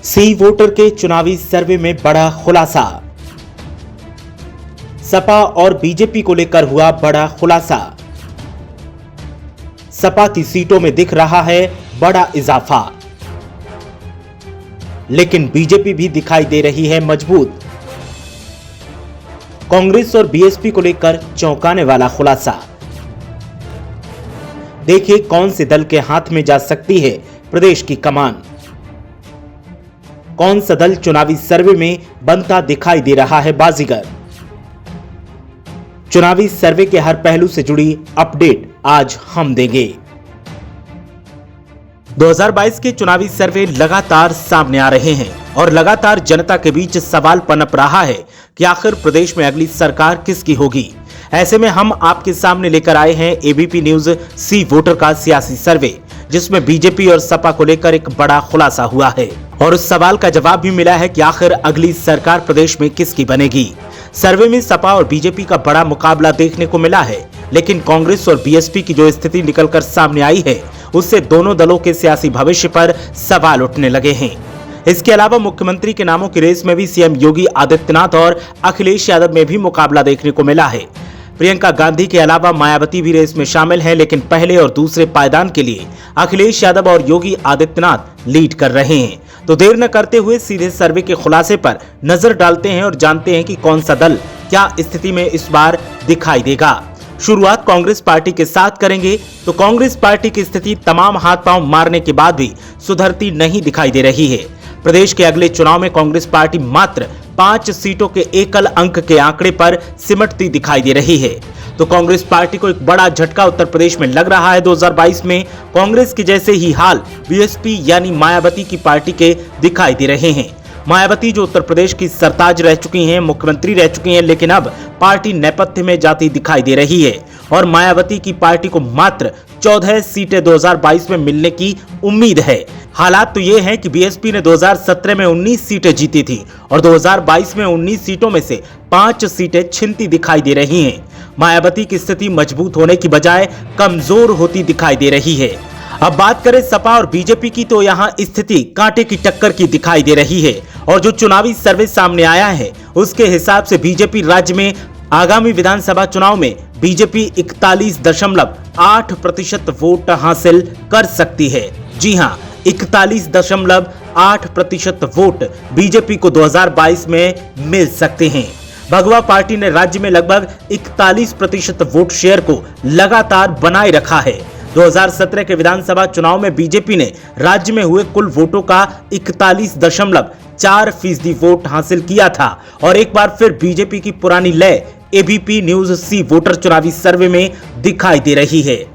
सी voter के चुनावी सर्वे में बड़ा खुलासा। सपा और बीजेपी को लेकर हुआ बड़ा खुलासा। सपा की सीटों में दिख रहा है बड़ा इजाफा, लेकिन बीजेपी भी दिखाई दे रही है मजबूत। कांग्रेस और बीएसपी को लेकर चौंकाने वाला खुलासा। देखिए कौन से दल के हाथ में जा सकती है प्रदेश की कमान। कौन सा दल चुनावी सर्वे में बनता दिखाई दे रहा है बाजीगर। चुनावी सर्वे के हर पहलू से जुड़ी अपडेट आज हम देंगे। 2022 के चुनावी सर्वे लगातार सामने आ रहे हैं और लगातार जनता के बीच सवाल पनप रहा है कि आखिर प्रदेश में अगली सरकार किसकी होगी। ऐसे में हम आपके सामने लेकर आए हैं एबीपी न्यूज सी वोटर का सियासी सर्वे, जिसमें बीजेपी और सपा को लेकर एक बड़ा खुलासा हुआ है और उस सवाल का जवाब भी मिला है कि आखिर अगली सरकार प्रदेश में किसकी बनेगी। सर्वे में सपा और बीजेपी का बड़ा मुकाबला देखने को मिला है, लेकिन कांग्रेस और बीएसपी की जो स्थिति निकलकर सामने आई है उससे दोनों दलों के सियासी भविष्य पर सवाल उठने लगे हैं। इसके अलावा मुख्यमंत्री के नामों की रेस में भी सीएम योगी आदित्यनाथ और अखिलेश यादव में भी मुकाबला देखने को मिला है। प्रियंका गांधी के अलावा मायावती भी रेस में शामिल है, लेकिन पहले और दूसरे पायदान के लिए अखिलेश यादव और योगी आदित्यनाथ लीड कर रहे हैं। तो देर न करते हुए सीधे सर्वे के खुलासे पर नजर डालते हैं और जानते हैं कि कौन सा दल क्या स्थिति में इस बार दिखाई देगा। शुरुआत कांग्रेस पार्टी के साथ करेंगे तो कांग्रेस पार्टी की स्थिति तमाम हाथ पांव मारने के बाद भी सुधरती नहीं दिखाई दे रही है। प्रदेश के अगले चुनाव में कांग्रेस पार्टी मात्र 5 सीटों के एकल अंक के आंकड़े पर सिमटती दिखाई दे रही है। तो कांग्रेस पार्टी को एक बड़ा झटका उत्तर प्रदेश में लग रहा है। 2022 में कांग्रेस के जैसे ही हाल बीएसपी यानी मायावती की पार्टी के दिखाई दे रहे हैं। मायावती जो उत्तर प्रदेश की सरताज रह चुकी हैं, मुख्यमंत्री रह चुकी हैं, लेकिन अब पार्टी नेपथ्य में जाती दिखाई दे रही है और मायावती की पार्टी को मात्र 14 सीटें 2022 में मिलने की उम्मीद है। हालात तो ये हैं कि बीएसपी ने 2017 में 19 सीटें जीती थी और 2022 में 19 सीटों में से 5 सीटें छिनती दिखाई दे रही हैं। मायावती की स्थिति मजबूत होने की बजाय कमजोर होती दिखाई दे रही है। अब बात करें सपा और बीजेपी की, तो यहाँ स्थिति कांटे की टक्कर की दिखाई दे रही है और जो चुनावी सर्वे सामने आया है उसके हिसाब से बीजेपी राज्य में आगामी विधानसभा चुनाव में बीजेपी 41.8% वोट हासिल कर सकती है। जी हाँ, 41.8% वोट बीजेपी को 2022 में मिल सकते हैं। भगवा पार्टी ने राज्य में लगभग 41% वोट शेयर को लगातार बनाए रखा है। 2017 के विधानसभा चुनाव में बीजेपी ने राज्य में हुए कुल वोटों का 41.4% वोट हासिल किया था और एक बार फिर बीजेपी की पुरानी लय एबीपी न्यूज सी वोटर चुनावी सर्वे में दिखाई दे रही है।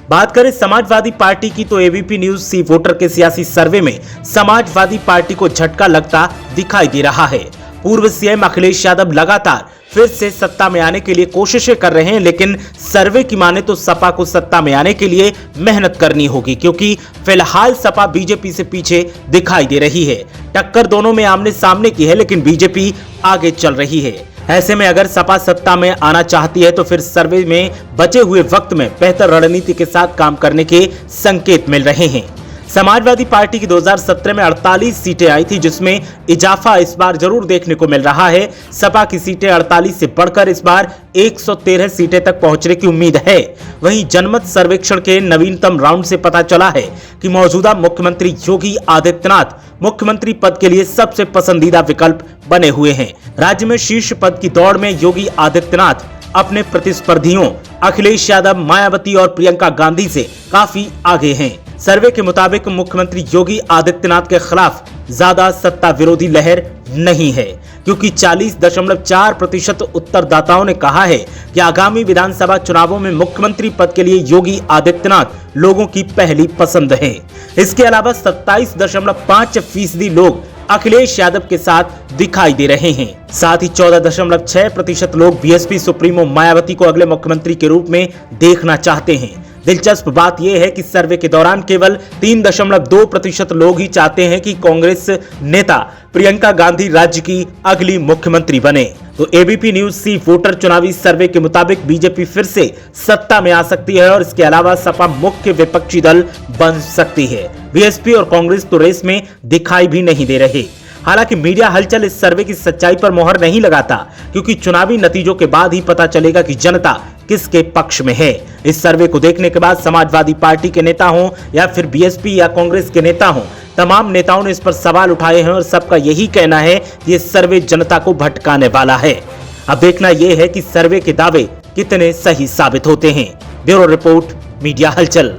बात करें समाजवादी पार्टी की, तो एबीपी न्यूज सी वोटर के सियासी सर्वे में समाजवादी पार्टी को झटका लगता दिखाई दे रहा है। पूर्व सीएम अखिलेश यादव लगातार फिर से सत्ता में आने के लिए कोशिशें कर रहे हैं, लेकिन सर्वे की माने तो सपा को सत्ता में आने के लिए मेहनत करनी होगी, क्योंकि फिलहाल सपा बीजेपी से पीछे दिखाई दे रही है। टक्कर दोनों में आमने सामने की है, लेकिन बीजेपी आगे चल रही है। ऐसे में अगर सपा सत्ता में आना चाहती है तो फिर सर्वे में बचे हुए वक्त में बेहतर रणनीति के साथ काम करने के संकेत मिल रहे हैं। समाजवादी पार्टी की 2017 में 48 सीटें आई थी, जिसमें इजाफा इस बार जरूर देखने को मिल रहा है। सपा की सीटें 48 से बढ़कर इस बार 113 सीटें तक पहुंचने की उम्मीद है। वहीं जनमत सर्वेक्षण के नवीनतम राउंड से पता चला है कि मौजूदा मुख्यमंत्री योगी आदित्यनाथ मुख्यमंत्री पद के लिए सबसे पसंदीदा विकल्प बने हुए हैं। राज्य में शीर्ष पद की दौड़ में योगी आदित्यनाथ अपने प्रतिस्पर्धियों अखिलेश यादव, मायावती और प्रियंका गांधी से काफी आगे हैं। सर्वे के मुताबिक मुख्यमंत्री योगी आदित्यनाथ के खिलाफ ज्यादा सत्ता विरोधी लहर नहीं है, क्योंकि 40.4% उत्तरदाताओं ने कहा है कि आगामी विधानसभा चुनावों में मुख्यमंत्री पद के लिए योगी आदित्यनाथ लोगों की पहली पसंद है। इसके अलावा 27.5% लोग अखिलेश यादव के साथ दिखाई दे रहे हैं। साथ ही 14.6% लोग बीएसपी सुप्रीमो मायावती को अगले मुख्यमंत्री के रूप में देखना चाहते हैं। दिलचस्प बात यह है कि सर्वे के दौरान केवल 3.2% लोग ही चाहते हैं कि कांग्रेस नेता प्रियंका गांधी राज्य की अगली मुख्यमंत्री बने। तो एबीपी न्यूज सी वोटर चुनावी सर्वे के मुताबिक बीजेपी फिर से सत्ता में आ सकती है और इसके अलावा सपा मुख्य विपक्षी दल बन सकती है। बीएसपी और कांग्रेस तो रेस में दिखाई भी नहीं दे रहे। हालांकि मीडिया हलचल इस सर्वे की सच्चाई पर मोहर नहीं लगाता, क्योंकि चुनावी नतीजों के बाद ही पता चलेगा कि जनता किसके पक्ष में है। इस सर्वे को देखने के बाद समाजवादी पार्टी के नेता हों या फिर बीएसपी या कांग्रेस के नेता हों, तमाम नेताओं ने इस पर सवाल उठाए हैं और सबका यही कहना है कि ये सर्वे जनता को भटकाने वाला है। अब देखना यह है कि सर्वे के दावे कितने सही साबित होते हैं। ब्यूरो रिपोर्ट, मीडिया हलचल।